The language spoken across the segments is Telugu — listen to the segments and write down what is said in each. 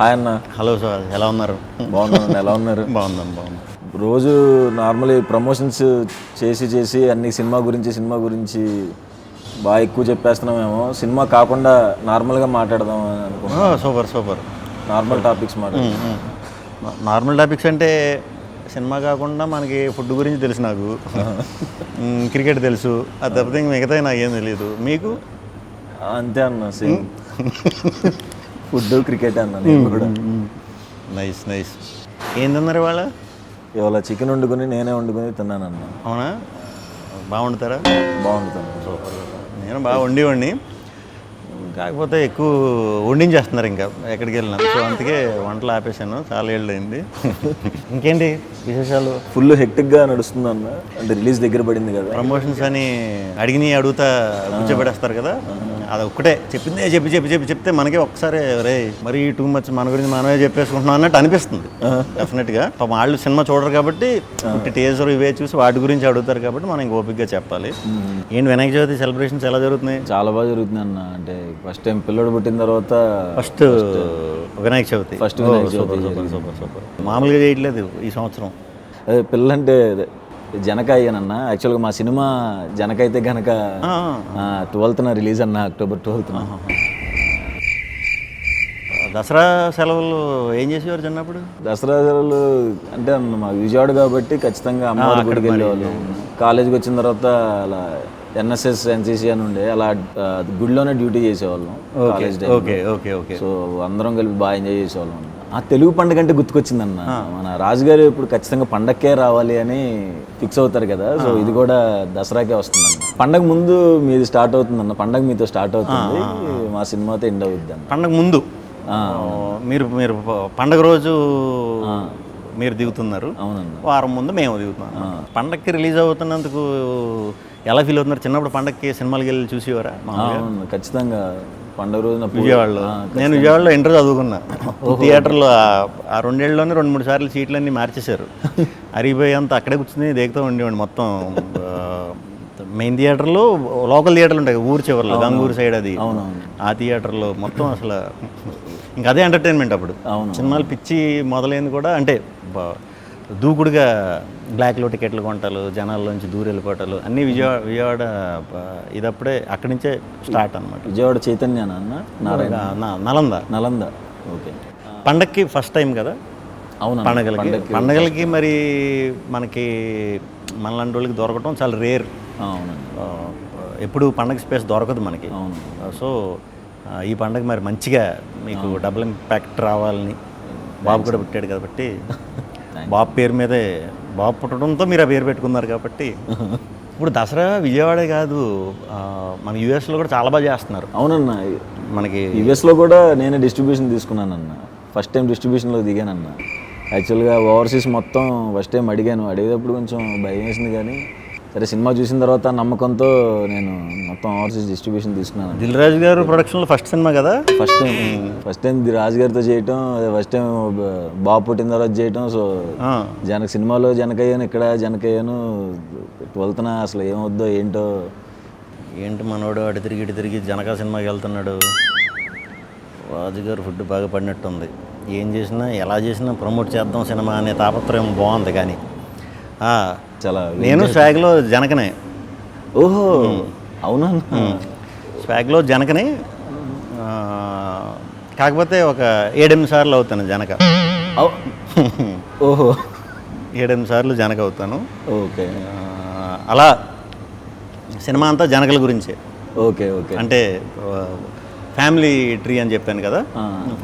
హాయ్ అన్న. హలో సార్, ఎలా ఉన్నారు? బాగున్నాను. ఎలా ఉన్నారు? బాగున్నాను. రోజు నార్మల్లీ ప్రమోషన్స్ చేసి అన్ని సినిమా గురించి బాగా ఎక్కువ చెప్పేస్తున్నామేమో. సినిమా కాకుండా నార్మల్గా మాట్లాడదాం అని అనుకుంటున్నాను. Super. Normal topics normal topics అంటే సినిమా కాకుండా మనకి ఫుడ్ గురించి తెలుసు, నాకు క్రికెట్ తెలుసు, అది తప్పితే ఇంక మిగతా నాకేం తెలియదు. మీకు? అంతే అన్న, సేమ్ ఫుడ్ క్రికెట్ అన్న. నేను కూడా నైస్. ఏం తిన్నారు ఇవాళ? ఇవాళ చికెన్ నేనే వండుకొని తిన్నానన్న. అవునా? బాగా వండుతారా? బాగుంటుంది. సూపర్. నేను బాగా వండి కాకపోతే ఎక్కువ వండించేస్తున్నారు ఇంకా ఎక్కడికి వెళ్ళినా. సో అందుకే వంటలు ఆపేశాను, చాలా ఏళ్ళు అయింది. ఇంకేంటి విశేషాలు? ఫుల్ హెక్టిక్గా నడుస్తుంది అన్న. అంటే రిలీజ్ దగ్గర పడింది కదా, ప్రమోషన్స్ అని అడుగుతా కూర్చోబెడేస్తారు కదా, అది ఒక్కటే చెప్పి చెప్తే మనకి ఒక్కసారి రే మరీ టూ మచ్, మన గురించి మనమే చెప్పేసుకుంటున్నాం అన్నట్టు అనిపిస్తుంది. డెఫినెట్గా వాళ్ళు సినిమా చూడరు కాబట్టి టీజర్ ఇవే చూసి వాటి గురించి అడుగుతారు కాబట్టి మనం ఇంక ఓపికగా చెప్పాలి. ఏంటి వినాయక చవితి సెలబ్రేషన్స్ ఎలా జరుగుతున్నాయి? చాలా బాగా జరుగుతుంది అన్న. అంటే ఫస్ట్ టైం పిల్లడు పుట్టిన తర్వాత ఫస్ట్ వినాయక చవితి. సూపర్. మామూలుగా చేయట్లేదు ఈ సంవత్సరం. అదే పిల్లంటే జనకాయ అన్న. యాక్చువల్గా మా సినిమా జనక అయితే కనుక 12th రిలీజ్ అన్న, October 12th. దసరా సెలవులు ఏం చేసేవారు చిన్నప్పుడు? దసరా సెలవులు అంటే అన్న మా విజయవాడ కాబట్టి ఖచ్చితంగా అమ్మవారి గుడికి వెళ్ళేవాళ్ళం. కాలేజీకి వచ్చిన తర్వాత అలా NSS NCC అని ఉండే, అలా గుడిలోనే డ్యూటీ చేసేవాళ్ళం కాలేజ్ టైం. ఓకే. సో అందరం కలిపి బాగా ఎంజాయ్ చేసేవాళ్ళం. ఆ తెలుగు పండుగ అంటే గుర్తుకొచ్చిందన్న. మన రాజుగారు ఇప్పుడు ఖచ్చితంగా పండగకే రావాలి అని ఫిక్స్ అవుతారు కదా. సో ఇది కూడా దసరాకే వస్తుందన్న. పండగ ముందు మీది స్టార్ట్ అవుతుందన్న. పండగ మీతో స్టార్ట్ అవుతుంది, మా సినిమాతో ఎండ్ అవుద్ది అన్న. పండగ ముందు మీరు పండగ రోజు మీరు దిగుతున్నారు. అవునన్న. వారం ముందు మేము దిగుతున్నాం. పండగకి రిలీజ్ అవుతున్నందుకు ఎలా ఫీల్ అవుతున్నారు? చిన్నప్పుడు పండగకి సినిమాలకి వెళ్ళి చూసేవారా? ఖచ్చితంగా పండుగ రోజున విజయవాడలో. నేను విజయవాడలో ఇంటర్ చదువుకున్నా. థియేటర్లో ఆ 2 ఏళ్ళలోనే 2-3 సార్లు సీట్లన్నీ మార్చేశారు. అరిగిపోయి అంతా అక్కడే కూర్చుని దిగుతూ ఉండేవాడిని. మొత్తం మెయిన్ థియేటర్లో, లోకల్ థియేటర్లు ఉంటాయి ఊరు చివరిలో, గంగూరు సైడ్, అది ఆ థియేటర్లో మొత్తం అసలు ఇంకా అదే ఎంటర్టైన్మెంట్ అప్పుడు. సినిమాలు పిచ్చి మొదలైంది కూడా అంటే దూకుడుగా బ్లాక్లో టికెట్లు కొంటాలు, జనాల్లోంచి దూరం వెళ్ళిపోవటాలు అన్నీ విజయవాడ ఇదప్పుడే అక్కడి నుంచే స్టార్ట్ అనమాట. విజయవాడ చైతన్య అన్న, నలంద. ఓకే. పండగకి ఫస్ట్ టైం కదా. అవును. పండగలకి మరి మనకి మనలాంటి వాళ్ళకి దొరకటం చాలా రేర్. అవును. ఎప్పుడు పండగ స్పేస్ దొరకదు మనకి. అవును. సో ఈ పండగ మరి మంచిగా మీకు డబుల్ ఇంపాక్ట్ రావాలని, బాబు కూడా పుట్టాడు కాబట్టి బాబు పేరు మీదే, బాబు పుట్టడంతో మీరు ఆ పేరు పెట్టుకున్నారు కాబట్టి. ఇప్పుడు దసరా విజయవాడే కాదు, మన యూఎస్లో కూడా చాలా బాగా చేస్తున్నారు. అవునన్న. మనకి యూఎస్లో కూడా నేనే డిస్ట్రిబ్యూషన్ తీసుకున్నానన్న. ఫస్ట్ టైం డిస్ట్రిబ్యూషన్లో దిగానన్న. యాక్చువల్గా ఓవర్సీస్ మొత్తం ఫస్ట్ టైం అడిగేటప్పుడు కొంచెం భయం వేసింది, కానీ సరే సినిమా చూసిన తర్వాత నమ్మకంతో నేను మొత్తం ఓవర్సీస్ డిస్ట్రిబ్యూషన్ తీసుకున్నాను. దిల్ రాజు గారు ప్రొడక్షన్లో ఫస్ట్ సినిమా కదా. ఫస్ట్ టైం రాజు గారితో చేయటం, ఫస్ట్ టైం బాబు పుట్టిన తర్వాత చేయటం. సో సినిమాలో జనకయ్యాను, ఇక్కడ జనకయ్యాను. 12th అసలు ఏమవుద్దో ఏంటి మనోడు అటు తిరిగి జనక సినిమాకి వెళ్తున్నాడు. రాజుగారు ఫుడ్ బాగా పడినట్టుంది. ఏం చేసినా ఎలా చేసినా ప్రమోట్ చేద్దాం సినిమా అనే తాపత్రయం బాగుంది. కానీ చాలా నేను స్వాగ్లో జనకనే. ఓహో, అవునా? స్వాగ్లో జనకనే, కాకపోతే ఒక 7-8 సార్లు అవుతాను జనక. ఓహో, 7-8 సార్లు జనక అవుతాను. ఓకే. అలా సినిమా అంతా జనకల గురించే. ఓకే. అంటే ఫ్యామిలీ ట్రీ అని చెప్పాను కదా,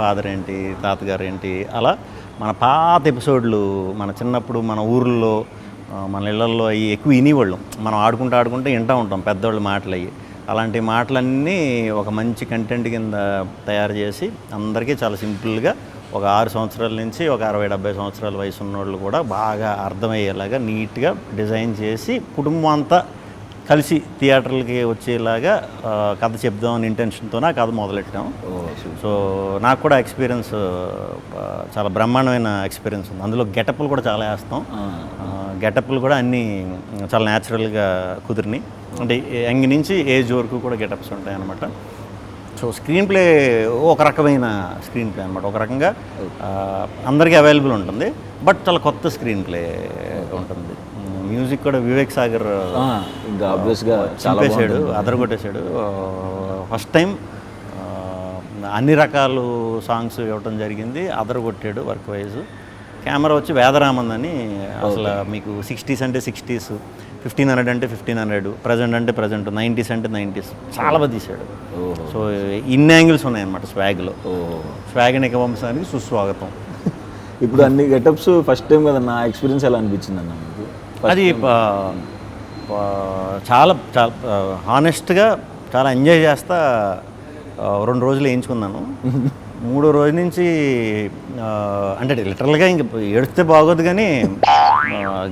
ఫాదర్ ఏంటి, తాతగారు ఏంటి, అలా మన పాత ఎపిసోడ్లు, మన చిన్నప్పుడు మన ఊర్లో, మన ఇళ్లల్లో అవి ఎక్కువ వినేవాళ్ళం. మనం ఆడుకుంటూ వింటూ ఉంటాం పెద్దవాళ్ళ మాటలు. అవి అలాంటి మాటలన్నీ ఒక మంచి కంటెంట్ కింద తయారు చేసి అందరికీ చాలా సింపుల్గా ఒక 6 సంవత్సరాల నుంచి ఒక 60-70 సంవత్సరాల వయసు ఉన్నోళ్ళు కూడా బాగా అర్థమయ్యేలాగా నీట్గా డిజైన్ చేసి కుటుంబం అంతా కలిసి థియేటర్లకి వచ్చేలాగా కథ చెప్దామని ఇంటెన్షన్తో ఆ కథ మొదలెట్టాం. సో నాకు కూడా ఎక్స్పీరియన్స్, చాలా బ్రహ్మాండమైన ఎక్స్పీరియన్స్ ఉంది. అందులో గెటప్లు కూడా చాలా వేస్తాం. గెటప్లు కూడా అన్నీ చాలా న్యాచురల్గా కుదిరినాయి. అంటే యంగ్ నుంచి ఏజ్ వరకు కూడా గెటప్స్ ఉంటాయి అన్నమాట. సో స్క్రీన్ ప్లే ఒక రకమైన స్క్రీన్ ప్లే అనమాట, ఒక రకంగా అందరికీ అవైలబుల్ ఉంటుంది, బట్ చాలా కొత్త స్క్రీన్ ప్లే ఉంటుంది. మ్యూజిక్ కూడా వివేక్ సాగర్ ఇంకా ఆబ్వియస్గా చంపేశాడు, అదరగొట్టేశాడు. ఫస్ట్ టైం అన్ని రకాలు సాంగ్స్ ఇవ్వటం జరిగింది, అదరగొట్టాడు వర్క్ వైజ్. కెమెరా వచ్చి వేదరామన్ అని, అసలు మీకు 60s అంటే 60s, 1500 అంటే 1500, ప్రజెంట్ అంటే ప్రజెంట్, 90s అంటే 90s చాలా బాగా తీశాడు. సో ఇన్ని యాంగిల్స్ ఉన్నాయన్నమాట స్వాగ్లో. స్వాగ్నిక వంశానికి సుస్వాగతం. ఇప్పుడు అన్ని గెటప్స్ ఫస్ట్ టైం కదా, నా ఎక్స్పీరియన్స్ ఎలా అనిపించింది అన్న మీకు? అది చాలా చాలా హానెస్ట్గా చాలా ఎంజాయ్ చేస్తా 2 రోజులు వేయించుకున్నాను. 3వ రోజు నుంచి అంటే లిటరల్గా ఇంక ఏడిస్తే బాగోదు, కానీ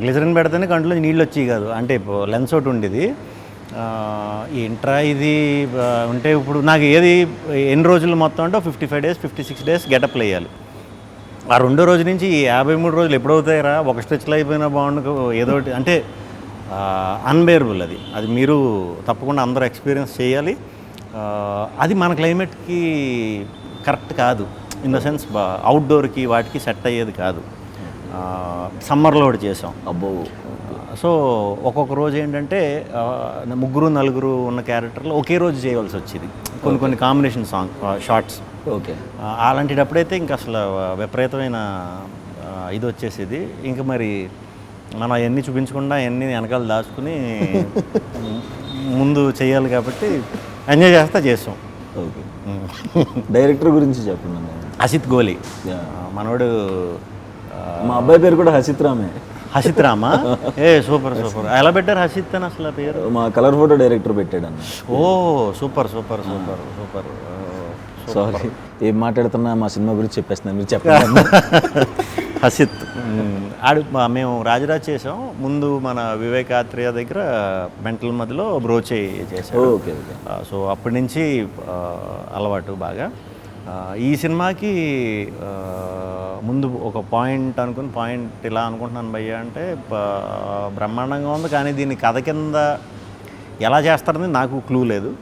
గ్లిజరిన్ పెడితేనే కంట్లో నీళ్ళు వచ్చేవి కాదు. అంటే లెన్స్ ఒకటి ఉండేది, ఏంట్రా ఇది ఉంటే ఇప్పుడు నాకు ఏది ఎన్ని రోజులు మొత్తం అంటే 55 days 56 days గెటప్లు వేయాలి. ఆ 2వ రోజు నుంచి 53 రోజులు ఎప్పుడవుతాయిరా, ఒక స్ట్రెచ్లో అయిపోయినా బాగుండు ఏదో అంటే అన్బేరబుల్. అది మీరు తప్పకుండా అందరూ ఎక్స్పీరియన్స్ చేయాలి. అది మన క్లైమేట్కి కరెక్ట్ కాదు, ఇన్ ద సెన్స్ అవుట్డోర్కి వాటికి సెట్ అయ్యేది కాదు. సమ్మర్లో ఒకటి చేసాం. అబ్బో. సో ఒక్కొక్క రోజు ఏంటంటే 3-4 ఉన్న క్యారెక్టర్లు ఒకే రోజు చేయవలసి వచ్చేది, కొన్ని కాంబినేషన్ షార్ట్స్. ఓకే. అలాంటిటప్పుడైతే ఇంకా అసలు విపరీతమైన ఇది వచ్చేసేది. ఇంకా మరి మనం అవన్నీ చూపించకుండా అవన్నీ వెనకాల దాచుకుని ముందు చేయాలి కాబట్టి ఎంజాయ్ చేసాం. ఓకే. డైరెక్టర్ గురించి చెప్పండి. హసిత్ గోలి మనోడు. మా అబ్బాయి పేరు కూడా హసిత్ రామే. హసిత్ రామా? సూపర్. ఎలా పెట్టారు హసిత్ అని అసలు పేరు? మా కలర్ ఫోటో డైరెక్టర్ పెట్టాడు అన్న. ఓ సూపర్. సారీ, ఏం మాట్లాడుతున్నా మా సినిమా గురించి చెప్పేస్తున్నాను, మీరు చెప్పండి. హసిత్ మేము రాజరాజ్ చేసాం ముందు, మన వివేకాత్రేయ దగ్గర మెంటల్ మధ్యలో బ్రోచే చేసాం. ఓకే. సో అప్పటి నుంచి అలవాటు బాగా. ఈ సినిమాకి ముందు ఒక పాయింట్ ఇలా అనుకుంటున్నాను భయ్య అంటే, బ్రహ్మాండంగా ఉంది, కానీ దీన్ని కథ కింద ఎలా చేస్తారని నాకు క్లూ లేదు.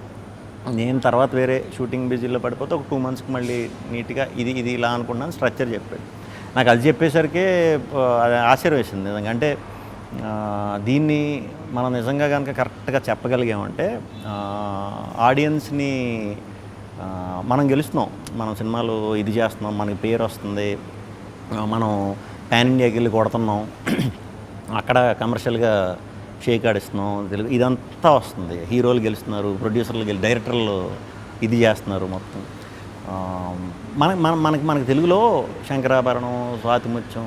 నేను తర్వాత వేరే షూటింగ్ బిజీలో పడిపోతే ఒక 2 monthsకి మళ్ళీ నీట్గా ఇది ఇలా అనుకుంటున్నాను, స్ట్రక్చర్ చెప్పాడు. నాకు అది చెప్పేసరికి అది ఆశ్చర్యం వేసింది నిజంగా. అంటే దీన్ని మనం నిజంగా కనుక కరెక్ట్గా చెప్పగలిగామంటే ఆడియన్స్ని మనం గెలుస్తున్నాం. మనం సినిమాలు ఇది చేస్తున్నాం, మనకి పేరు వస్తుంది, మనం పాన్ ఇండియాకి వెళ్ళి కొడుతున్నాం, అక్కడ కమర్షియల్గా షేక్ ఆడిస్తున్నాం, తెలుగు ఇదంతా వస్తుంది. హీరోలు గెలుస్తున్నారు, ప్రొడ్యూసర్లు డైరెక్టర్లు ఇది చేస్తున్నారు మొత్తం. మనకి తెలుగులో శంకరాభరణం, స్వాతిముత్యం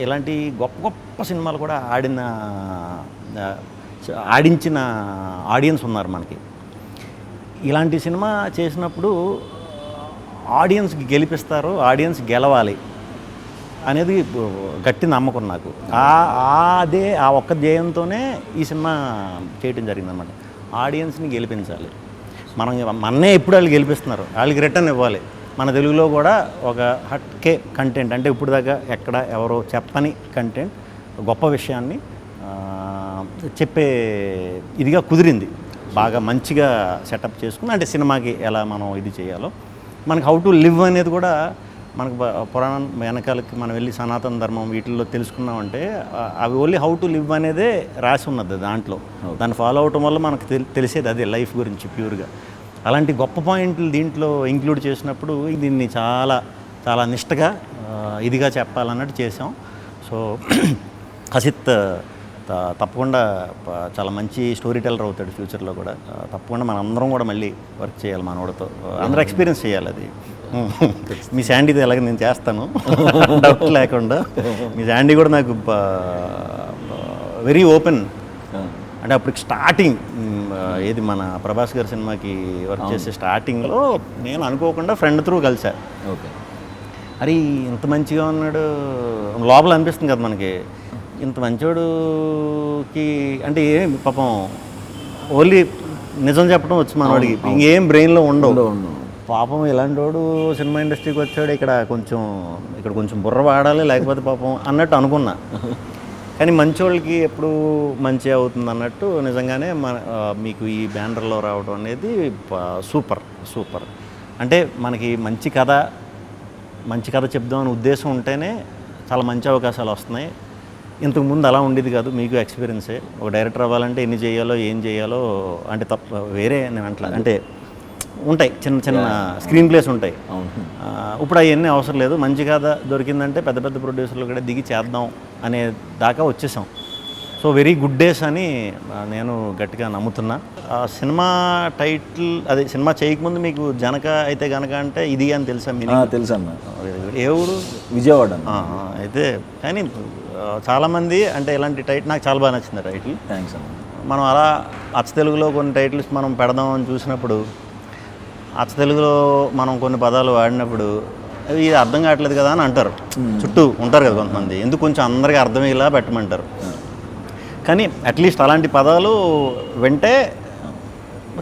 ఇలాంటి గొప్ప సినిమాలు కూడా ఆడించిన ఆడియన్స్ ఉన్నారు మనకి. ఇలాంటి సినిమా చేసినప్పుడు ఆడియన్స్కి గెలిపిస్తారు, ఆడియన్స్ గెలవాలి అనేది గట్టి నమ్మకం నాకు. ఆ ఒక్క ధ్యేయంతోనే ఈ సినిమా చేయటం జరిగిందనమాట. ఆడియన్స్ని గెలిపించాలి. మన్నే ఎప్పుడు వాళ్ళు గెలిపిస్తున్నారు, వాళ్ళకి రిటర్న్ ఇవ్వాలి. మన తెలుగులో కూడా ఒక హట్కే కంటెంట్, అంటే ఇప్పుడు దాకా ఎక్కడ ఎవరో చెప్పని కంటెంట్, గొప్ప విషయాన్ని చెప్పే ఇదిగా కుదిరింది. బాగా మంచిగా సెటప్ చేసుకుని, అంటే సినిమాకి ఎలా మనం ఇది చేయాలో, మనకి హౌ టు లివ్ అనేది కూడా మనకు పురాణం వెనకాలకి మనం వెళ్ళి సనాతన ధర్మం వీటిల్లో తెలుసుకున్నామంటే అవి ఓన్లీ హౌ టు లివ్ అనేదే రాసి ఉన్నది దాంట్లో. దాన్ని ఫాలో అవటం వల్ల మనకు తెలిసేది అదే లైఫ్ గురించి ప్యూర్గా. అలాంటి గొప్ప పాయింట్లు దీంట్లో ఇంక్లూడ్ చేసినప్పుడు దీన్ని చాలా చాలా నిష్టగా ఇదిగా చెప్పాలన్నట్టు చేసాం. సో హసిత్ తప్పకుండా చాలా మంచి స్టోరీ టెల్లర్ అవుతాడు ఫ్యూచర్లో కూడా. తప్పకుండా మనం అందరం కూడా మళ్ళీ వర్క్ చేయాలి మనోడితో, అందరూ ఎక్స్పీరియన్స్ చేయాలి అది. మీ శాండీతో ఎలాగ నేను చేస్తాను డౌట్ లేకుండా. మీ శాండీ కూడా నాకు వెరీ ఓపెన్. అంటే అప్పటికి స్టార్టింగ్ ఏది మన ప్రభాస్ గారి సినిమాకి వర్క్ చేసే స్టార్టింగ్లో నేను అనుకోకుండా ఫ్రెండ్ త్రూ కలిసా. ఓకే, అరే ఇంత మంచిగా ఉన్నాడు లోపల అనిపిస్తుంది కదా మనకి, ఇంత మంచోడుకి అంటే ఏం పాపం ఓన్లీ నిజం చెప్పడం వచ్చి మనవాడికి ఇంకేం బ్రెయిన్లో ఉండవు. పాపం ఇలాంటి వాడు సినిమా ఇండస్ట్రీకి వచ్చాడు, ఇక్కడ కొంచెం బుర్ర వాడాలి లేకపోతే పాపం అన్నట్టు అనుకున్నా. కానీ మంచోళ్ళకి ఎప్పుడు మంచి అవుతుంది అన్నట్టు నిజంగానే మీకు ఈ బ్యానర్లో రావడం అనేది సూపర్. అంటే మనకి మంచి కథ చెప్దామనే ఉద్దేశం ఉంటేనే చాలా మంచి అవకాశాలు వస్తున్నాయి. ఇంతకుముందు అలా ఉండేది కాదు. మీకు ఎక్స్పీరియన్సే. ఒక డైరెక్టర్ అవ్వాలంటే ఎన్ని చేయాలో ఏం చేయాలో అంటే వేరే నేను అంటలా అంటే ఉంటాయి, చిన్న చిన్న స్క్రీన్ ప్లేస్ ఉంటాయి. ఇప్పుడు అవన్నీ అవసరం లేదు. మంచి కథ దొరికిందంటే పెద్ద పెద్ద ప్రొడ్యూసర్లు కూడా దిగి చేద్దాం అనే దాకా వచ్చేసాం. సో వెరీ గుడ్ డేస్ అని నేను గట్టిగా నమ్ముతున్నా. సినిమా టైటిల్ అదే సినిమా చేయకముందు మీకు జనక అయితే గనక అంటే ఇది అని తెలుసా? తెలుసు అన్న. ఏ ఊరు? విజయవాడ. అయితే కానీ చాలామంది అంటే ఇలాంటి టైటిల్ నాకు చాలా బాగా నచ్చింది టైటిల్. థ్యాంక్స్ అన్న. మనం అలా అచ్చ తెలుగులో కొన్ని టైటిల్స్ మనం పెడదాం అని చూసినప్పుడు అచ్చ తెలుగులో మనం కొన్ని పదాలు వాడినప్పుడు ఇది అర్థం కావట్లేదు కదా అని అంటారు. చుట్టూ ఉంటారు కదా కొంతమంది, ఎందుకు కొంచెం అందరికీ అర్థమయ్యేలా పెట్టమంటారు. కానీ అట్లీస్ట్ అలాంటి పదాలు వింటే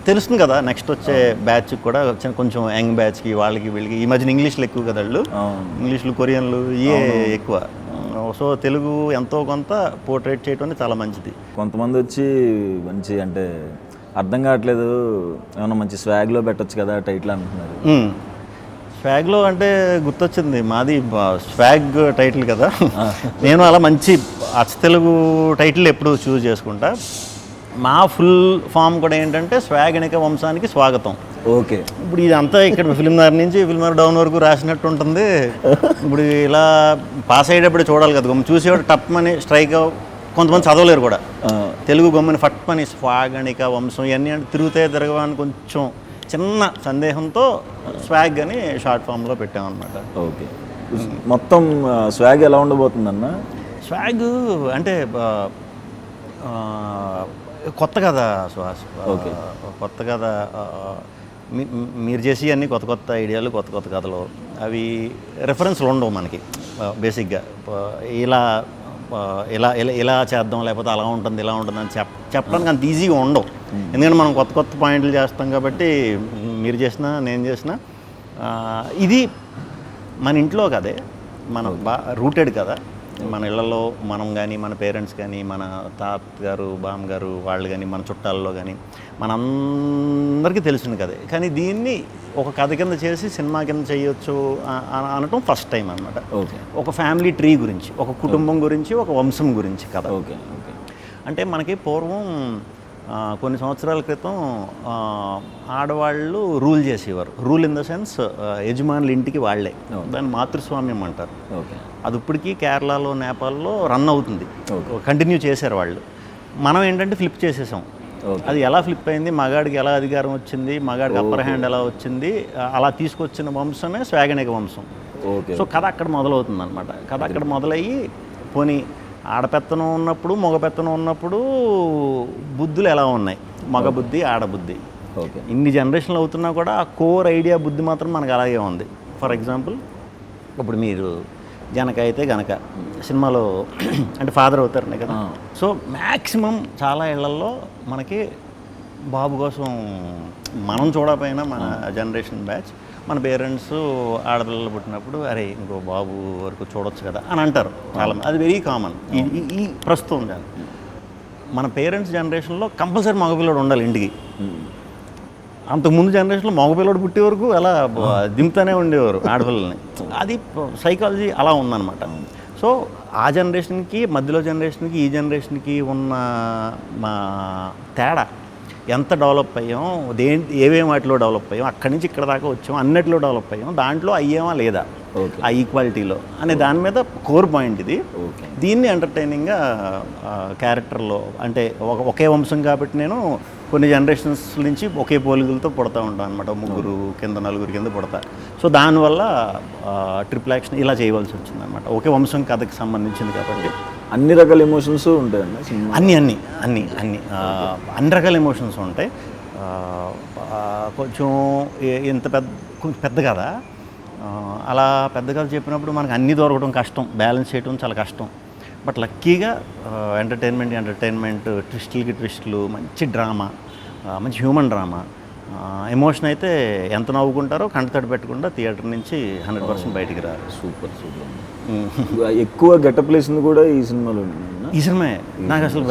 తెలుస్తుంది కదా నెక్స్ట్ వచ్చే బ్యాచ్కి కూడా, కొంచెం యంగ్ బ్యాచ్కి వాళ్ళకి వీళ్ళకి. ఈ మధ్యన ఇంగ్లీష్లు ఎక్కువ కదా వాళ్ళు, ఇంగ్లీష్లు కొరియన్లు ఇవే ఎక్కువ. సో తెలుగు ఎంతో కొంత పోర్ట్రేట్ చేయడం చాలా మంచిది. కొంతమంది వచ్చి మంచి అంటే అర్థం కావట్లేదు, ఏమన్నా మంచి స్వాగ్లో పెట్టచ్చు కదా టైటిల్ అంటున్నారు. స్వాగ్లో అంటే గుర్తొచ్చింది, మాది స్వాగ్ టైటిల్ కదా. నేను అలా మంచి అచ్చ తెలుగు టైటిల్ ఎప్పుడు చూస్ చేసుకుంటా. మా ఫుల్ ఫామ్ కూడా ఏంటంటే స్వాగనిక వంశానికి స్వాగతం. ఓకే. ఇప్పుడు ఇదంతా ఇక్కడ ఫిల్మ్నగర్ నుంచి ఫిల్మ్నగర్ డౌన్ వరకు రాసినట్టు ఉంటుంది. ఇప్పుడు ఇలా పాస్ అయ్యేటప్పుడు చూడాలి కదా, చూసేవాడు టప్ అని స్ట్రైక్. కొంతమంది చదవలేరు కూడా తెలుగు గమ్ముని ఫట్మని స్వాగనిక వంశం ఇవన్నీ అంటే తిరగవని కొంచెం చిన్న సందేహంతో స్వాగ్ అని షార్ట్ ఫామ్లో పెట్టామన్నమాట. ఓకే. మొత్తం స్వాగ్ ఎలా ఉండబోతుందన్న? స్వాగ్ అంటే కొత్త కదా సుహాస్. ఓకే. కొత్త కథ మీరు చేసి అన్ని కొత్త కొత్త ఐడియాలు, కొత్త కొత్త కథలు, అవి రెఫరెన్స్లు ఉండవు మనకి బేసిక్గా. ఇలా ఇలా ఇలా ఇలా చేద్దాం లేకపోతే అలా ఉంటుంది ఇలా ఉంటుంది అని చెప్పడానికి అంత ఈజీగా ఉండవు. ఎందుకంటే మనం కొత్త కొత్త పాయింట్లు చేస్తాం కాబట్టి, మీరు చేసినా నేను చేసినా ఇది మన ఇంట్లో కదే, మన రూటెడ్ కదా. మన ఇళ్లలో మనం కానీ, మన పేరెంట్స్ కానీ, మన తాతగారు బామ్మగారు వాళ్ళు కానీ, మన చుట్టాల్లో కానీ మనందరికీ తెలిసింది కదే. కానీ దీన్ని ఒక కథ కింద చేసి సినిమా కింద చేయొచ్చు అనటం ఫస్ట్ టైం అనమాట. ఓకే. ఒక ఫ్యామిలీ ట్రీ గురించి, ఒక కుటుంబం గురించి, ఒక వంశం గురించి కథ. ఓకే. ఓకే. అంటే మనకి పూర్వం కొన్ని సంవత్సరాల క్రితం ఆడవాళ్ళు రూల్ చేసేవారు. రూల్ ఇన్ ద సెన్స్ యజమానుల ఇంటికి వాళ్ళే, దాన్ని మాతృస్వామ్యం అంటారు. ఓకే. అది ఇప్పటికీ కేరళలో, నేపాల్లో రన్ అవుతుంది, కంటిన్యూ చేశారు వాళ్ళు. మనం ఏంటంటే ఫ్లిప్ చేసేసాం. అది ఎలా ఫ్లిప్ అయింది, మగాడికి ఎలా అధికారం వచ్చింది, మగాడికి అప్పర్ హ్యాండ్ ఎలా వచ్చింది, అలా తీసుకొచ్చిన వంశమే స్వాగనిక వంశం. సో కథ అక్కడ మొదలవుతుంది అనమాట. కథ అక్కడ మొదలయ్యి పోనీ ఆడపెత్తనం ఉన్నప్పుడు మగపెత్తనం ఉన్నప్పుడు బుద్ధులు ఎలా ఉన్నాయి, మగ బుద్ధి ఆడబుద్ధి. ఓకే. ఇన్ని జనరేషన్లు అవుతున్నా కూడా ఆ కోర్ ఐడియా బుద్ధి మాత్రం మనకు అలాగే ఉంది. ఫర్ ఎగ్జాంపుల్ ఇప్పుడు మీరు జనక అయితే గనక సినిమాలో అంటే ఫాదర్ అవుతారనే కదా. సో మ్యాక్సిమం చాలా ఇళ్లలో మనకి బాబు కోసం మనం చూడకపోయినా మన జనరేషన్ బ్యాచ్, మన పేరెంట్స్ ఆడపిల్లలు పుట్టినప్పుడు అరే ఇంకో బాబు వరకు చూడొచ్చు కదా అని అంటారు చాలా. అది వెరీ కామన్ ఈ ప్రస్తుతం. మన పేరెంట్స్ జనరేషన్లో కంపల్సరీ మగపిల్లడు ఉండాలి ఇంటికి. అంతకుముందు జనరేషన్లో మగపిల్లడు పుట్టే వరకు అలా దింపుతూనే ఉండేవారు ఆడపిల్లల్ని. అది సైకాలజీ అలా ఉందన్నమాట. సో ఆ జనరేషన్కి, మధ్యలో జనరేషన్కి, ఈ జనరేషన్కి ఉన్న మా తేడా ఎంత డెవలప్ అయ్యాం, ఏమేమి వాటిలో డెవలప్ అయ్యాం, అక్కడి నుంచి ఇక్కడ దాకా వచ్చాం, అన్నిటిలో డెవలప్ అయ్యాం, దాంట్లో అయ్యామా లేదా ఆ ఈక్వాలిటీలో అనే దాని మీద కోర్ పాయింట్ ఇది. దీన్ని ఎంటర్టైనింగ్గా క్యారెక్టర్లో అంటే ఒకే వంశం కాబట్టి నేను కొన్ని జనరేషన్స్ నుంచి ఒకే పోలికలతో పుడతా ఉంటాను అనమాట. ముగ్గురు కింద నలుగురు కింద పుడతా. సో దానివల్ల ట్రిపుల్ యాక్షన్ ఇలా చేయవలసి వచ్చింది అనమాట. ఒకే వంశం కథకి సంబంధించింది కాబట్టి అన్ని రకాల ఎమోషన్స్ ఉంటాయండి. అన్ని రకాల ఎమోషన్స్ ఉంటాయి. కొంచెం కొంచెం పెద్ద కదా, అలా పెద్ద కథ చెప్పినప్పుడు మనకు అన్నీ దొరకడం కష్టం, బ్యాలెన్స్ చేయడం చాలా కష్టం. బట్ లక్కీగా ఎంటర్టైన్మెంట్ ట్విస్టులు, మంచి డ్రామా, మంచి హ్యూమన్ డ్రామా, ఎమోషన్ అయితే ఎంత నవ్వుకుంటారో కంటతడి పెట్టకుండా థియేటర్ నుంచి 100% బయటికి రారు. సూపర్. ఎక్కువ గెటప్ వేసింది కూడా ఈ సినిమాలో. ఈ సినిమా నాకు అసలు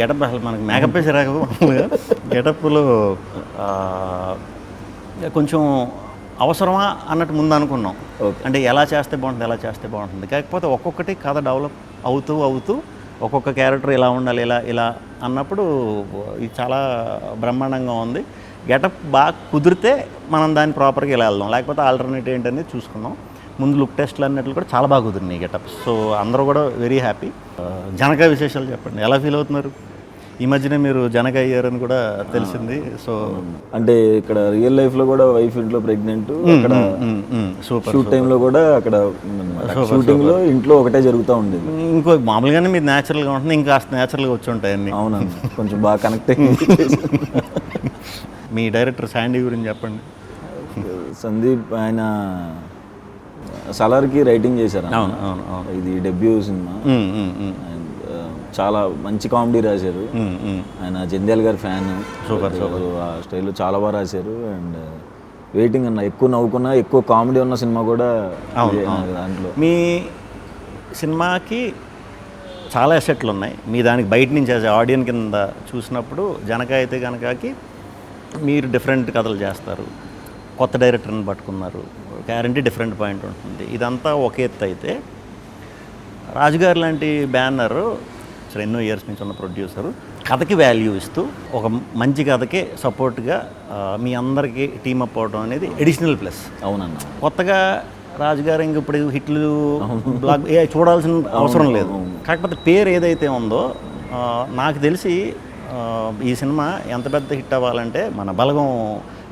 గెటప్ అసలు మనకి మేకప్ వేసి రాక గెటప్లో కొంచెం అవసరమా అన్నట్టు ముందు అనుకున్నాం. Okay. అంటే ఎలా చేస్తే బాగుంటుంది కాకపోతే ఒక్కొక్కటి కథ డెవలప్ అవుతూ ఒక్కొక్క క్యారెక్టర్ ఇలా ఉండాలి ఇలా అన్నప్పుడు ఇది చాలా బ్రహ్మాండంగా ఉంది. గెటప్ బాగా కుదిరితే మనం దాన్ని ప్రాపర్గా ఇలా వెళ్దాం, లేకపోతే ఆల్టర్నేటివ్ ఏంటనేది చూసుకుందాం. ముందు లుక్ టెస్ట్లు అన్నట్లు కూడా చాలా బాగా కుదిరినాయి గెటప్. సో అందరూ కూడా వెరీ హ్యాపీ. జనక విశేషాలు చెప్పండి, ఎలా ఫీల్ అవుతున్నారు? ఈ మధ్యనే మీరు జనక అయ్యారని కూడా తెలిసింది. సో అంటే ఇక్కడ రియల్ లైఫ్లో కూడా వైఫ్ ఇంట్లో ప్రెగ్నెంట్, అక్కడ సూపర్. షూట్ టైంలో కూడా అక్కడ షూటింగ్లో ఇంట్లో ఒకటే జరుగుతూ ఉండేది. ఇంకో మామూలుగానే మీరు న్యాచురల్గా ఉంటుంది, ఇంకా న్యాచురల్గా వచ్చి ఉంటాయి అన్నీ. అవునండి, కొంచెం బాగా కనెక్ట్ అయ్యి. మీ డైరెక్టర్ శాండీ గురించి చెప్పండి. సందీప్ ఆయన సలార్కి రైటింగ్ చేశారు. అవును. ఇది డెబ్యూ సినిమా. చాలా మంచి కామెడీ రాశారు. ఆయన జంధ్యాల గారి ఫ్యాన్. సూపర్. ఆ స్టైల్లో చాలా బాగా రాశారు. అండ్ వెయిటింగ్ అన్న, ఎక్కువ నవ్వుకున్నా, ఎక్కువ కామెడీ ఉన్న సినిమా కూడా దాంట్లో. మీ సినిమాకి చాలా ఎసెట్లు ఉన్నాయి. మీ దానికి బయట నుంచి యాజ్ ఆడియన్స్ కింద చూసినప్పుడు జనక అయితే కనుకకి మీరు డిఫరెంట్ కథలు చేస్తారు, కొత్త డైరెక్టర్ని పట్టుకున్నారు, గ్యారంటీ డిఫరెంట్ పాయింట్ ఉంటుంది. ఇదంతా ఒక ఎత్తు అయితే రాజుగారు లాంటి బ్యానర్ అసలు ఎన్నో ఇయర్స్ నుంచి ఉన్న ప్రొడ్యూసరు కథకి వాల్యూ ఇస్తూ ఒక మంచి కథకే సపోర్ట్గా మీ అందరికీ టీమప్ అవడం అనేది ఎడిషనల్ ప్లస్. అవునన్నా, కొత్తగా రాజుగారు ఇంక ఇప్పుడు హిట్లు బ్లాక్ చూడాల్సిన అవసరం లేదు. కాకపోతే పేరు ఏదైతే ఉందో నాకు తెలిసి ఈ సినిమా ఎంత పెద్ద హిట్ అవ్వాలంటే మన బలగం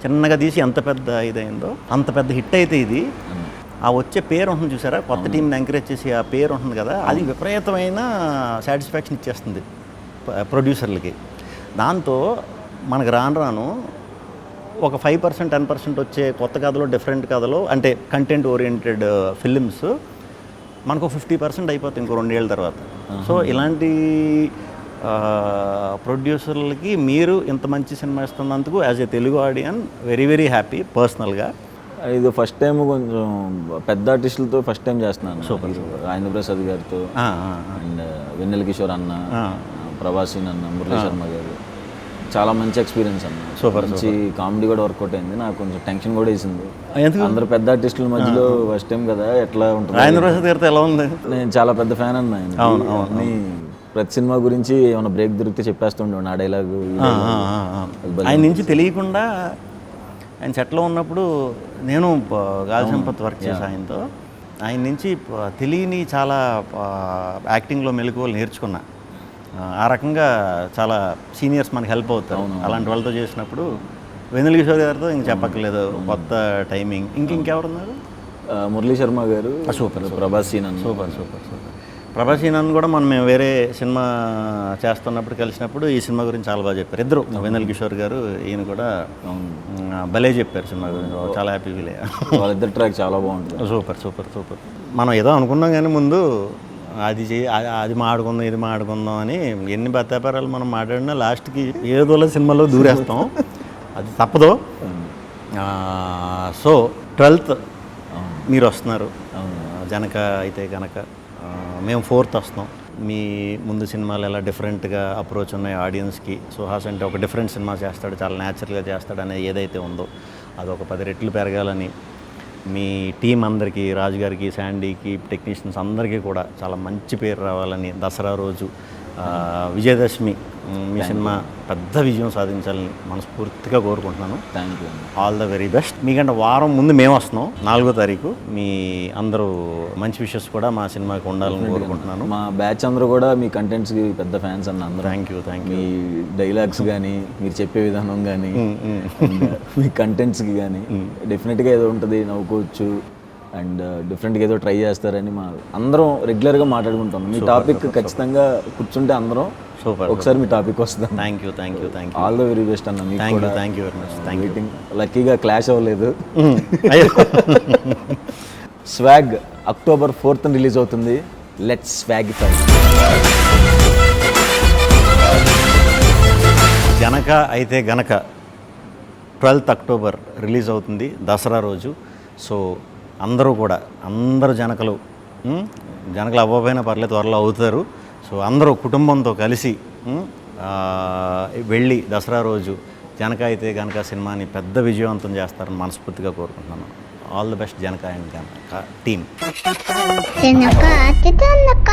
చిన్నగా తీసి ఎంత పెద్ద ఇదైందో అంత పెద్ద హిట్ అయితే ఇది. ఆ వచ్చే పేరు ఉంటుంది చూసారా, కొత్త టీంని ఎంకరేజ్ చేసి ఆ పేరు ఉంటుంది కదా, అది విపరీతమైన సాటిస్ఫాక్షన్ ఇచ్చేస్తుంది ప్రొడ్యూసర్లకి. దాంతో మనకు రాను ఒక 5% 10% వచ్చే కొత్త కథలో, డిఫరెంట్ కథలో, అంటే కంటెంట్ ఓరియంటెడ్ ఫిలిమ్స్ మనకు 50% అయిపోతుంది ఇంకో 2 ఏళ్ళ తర్వాత. సో ఇలాంటి ప్రొడ్యూసర్లకి మీరు ఇంత మంచి సినిమా ఇస్తున్నందుకు as a Telugu audience very very happy పర్సనల్గా. ఇది ఫస్ట్ టైం కొంచెం పెద్ద ఆర్టిస్టులతో ఫస్ట్ టైం చేస్తున్నాను. సూపర్. రాజేంద్ర ప్రసాద్ గారితో అండ్ వెన్నెల కిషోర్ అన్న, ప్రభాసీన్ అన్న, మురళీ శర్మ గారు, చాలా మంచి ఎక్స్పీరియన్స్ అన్న. సూపర్. మంచి కామెడీ కూడా వర్కౌట్ అయింది. నాకు కొంచెం టెన్షన్ కూడా వేసింది, అందరు పెద్ద ఆర్టిస్టుల మధ్యలో ఫస్ట్ టైం కదా, ఎట్లా ఉంటుంది. రాజేంద్ర ప్రసాద్ గారితో ఎలా ఉంది? నేను చాలా పెద్ద ఫ్యాన్ అన్న ఆయన. అవును, ప్రతి సినిమా గురించి ఏమైనా బ్రేక్ దొరికితే చెప్పేస్తుండే ఆ డైలాగు. ఆయన నుంచి తెలియకుండా ఆయన సెట్లో ఉన్నప్పుడు నేను గాలి సంపత్ వర్క్ చేసి ఆయనతో, ఆయన నుంచి తెలియని చాలా యాక్టింగ్లో మెలకువలు నేర్చుకున్నా. ఆ రకంగా చాలా సీనియర్స్ మనకి హెల్ప్ అవుతారు. అలాంటి వాళ్ళతో చేసినప్పుడు వెన్నెల కిషోర్ గారితో ఇంక చెప్పక్కర్లేదు, కొత్త టైమింగ్. ఇంకెవరున్నారు? మురళీ శర్మ గారు. సూపర్. ప్రభాసీన్ అన్న. సూపర్. ప్రభాసీన్ అన్న కూడా మనం వేరే సినిమా చేస్తున్నప్పుడు కలిసినప్పుడు ఈ సినిమా గురించి చాలా బాగా చెప్పారు. ఇద్దరు, వెన్నెల కిషోర్ గారు ఈయన కూడా భలే చెప్పారు సినిమా గురించి. చాలా హ్యాపీ ఫీల్ అయ్యా. వాళ్ళిద్దరు ట్రాక్ చాలా బాగుంటుంది. సూపర్. మనం ఏదో అనుకున్నాం కానీ ముందు అది మాడుకుందాం ఇది మాడుకుందాం అని ఎన్ని బత్తాపారాలు మనం మాట్లాడినా లాస్ట్కి ఏదోలా సినిమాలో దూరేస్తాం. అది తప్పదు. సో 12th మీరు వస్తున్నారు. జనక అయితే కనుక మేము 4th వస్తున్నాం. మీ ముందు సినిమాలు ఎలా డిఫరెంట్గా అప్రోచ్ ఉన్నాయి ఆడియన్స్కి. సుహాస్ అంటే ఒక డిఫరెంట్ సినిమా చేస్తాడు, చాలా న్యాచురల్గా చేస్తాడు అనేది ఏదైతే ఉందో అది ఒక 10 రెట్లు పెరగాలని మీ టీం అందరికీ, రాజుగారికి, శాండీకి, టెక్నీషియన్స్ అందరికీ కూడా చాలా మంచి పేరు రావాలని, దసరా రోజు విజయదశమి మీ సినిమా పెద్ద విజయం సాధించాలని మనస్ఫూర్తిగా కోరుకుంటున్నాను. Thank you. All the very best. మీకంటే వారం ముందు మేము వస్తున్నాం, 4వ తారీఖు. మీ అందరూ మంచి విషెస్ కూడా మా సినిమాకి ఉండాలని కోరుకుంటున్నాను. మా బ్యాచ్ అందరూ కూడా మీ కంటెంట్స్కి పెద్ద ఫ్యాన్స్ అన్న అందరూ. Thank you. మీ డైలాగ్స్ కానీ, మీరు చెప్పే విధానం కానీ, మీ కంటెంట్స్కి కానీ డెఫినెట్గా ఏదో ఉంటుంది, నవ్వుకోవచ్చు. అండ్ డిఫరెంట్గా ఏదో ట్రై చేస్తారని మా అందరం రెగ్యులర్గా మాట్లాడుకుంటాం. మీ టాపిక్ ఖచ్చితంగా కూర్చుంటే అందరం సూపర్ ఒకసారి మీ టాపిక్ వస్తుంది. Thank you. All the very best అన్న. మీకు కూడా thank you very much. Waiting. లక్కీగా క్లాష్ అవ్వలేదు. స్వాగ్ October 4th రిలీజ్ అవుతుంది. లెట్స్ స్వాగిఫై. జనక అయితే గనక 12th October రిలీజ్ అవుతుంది, దసరా రోజు. సో అందరూ జనకలు అవ్వకపోయినా పర్లేదు, త్వరలో అవుతారు. సో అందరూ కుటుంబంతో కలిసి వెళ్ళి దసరా రోజు జనక అయితే గనక సినిమాని పెద్ద విజయవంతం చేస్తారని మనస్ఫూర్తిగా కోరుకుంటున్నాను. All the best Janaka and team. Janaka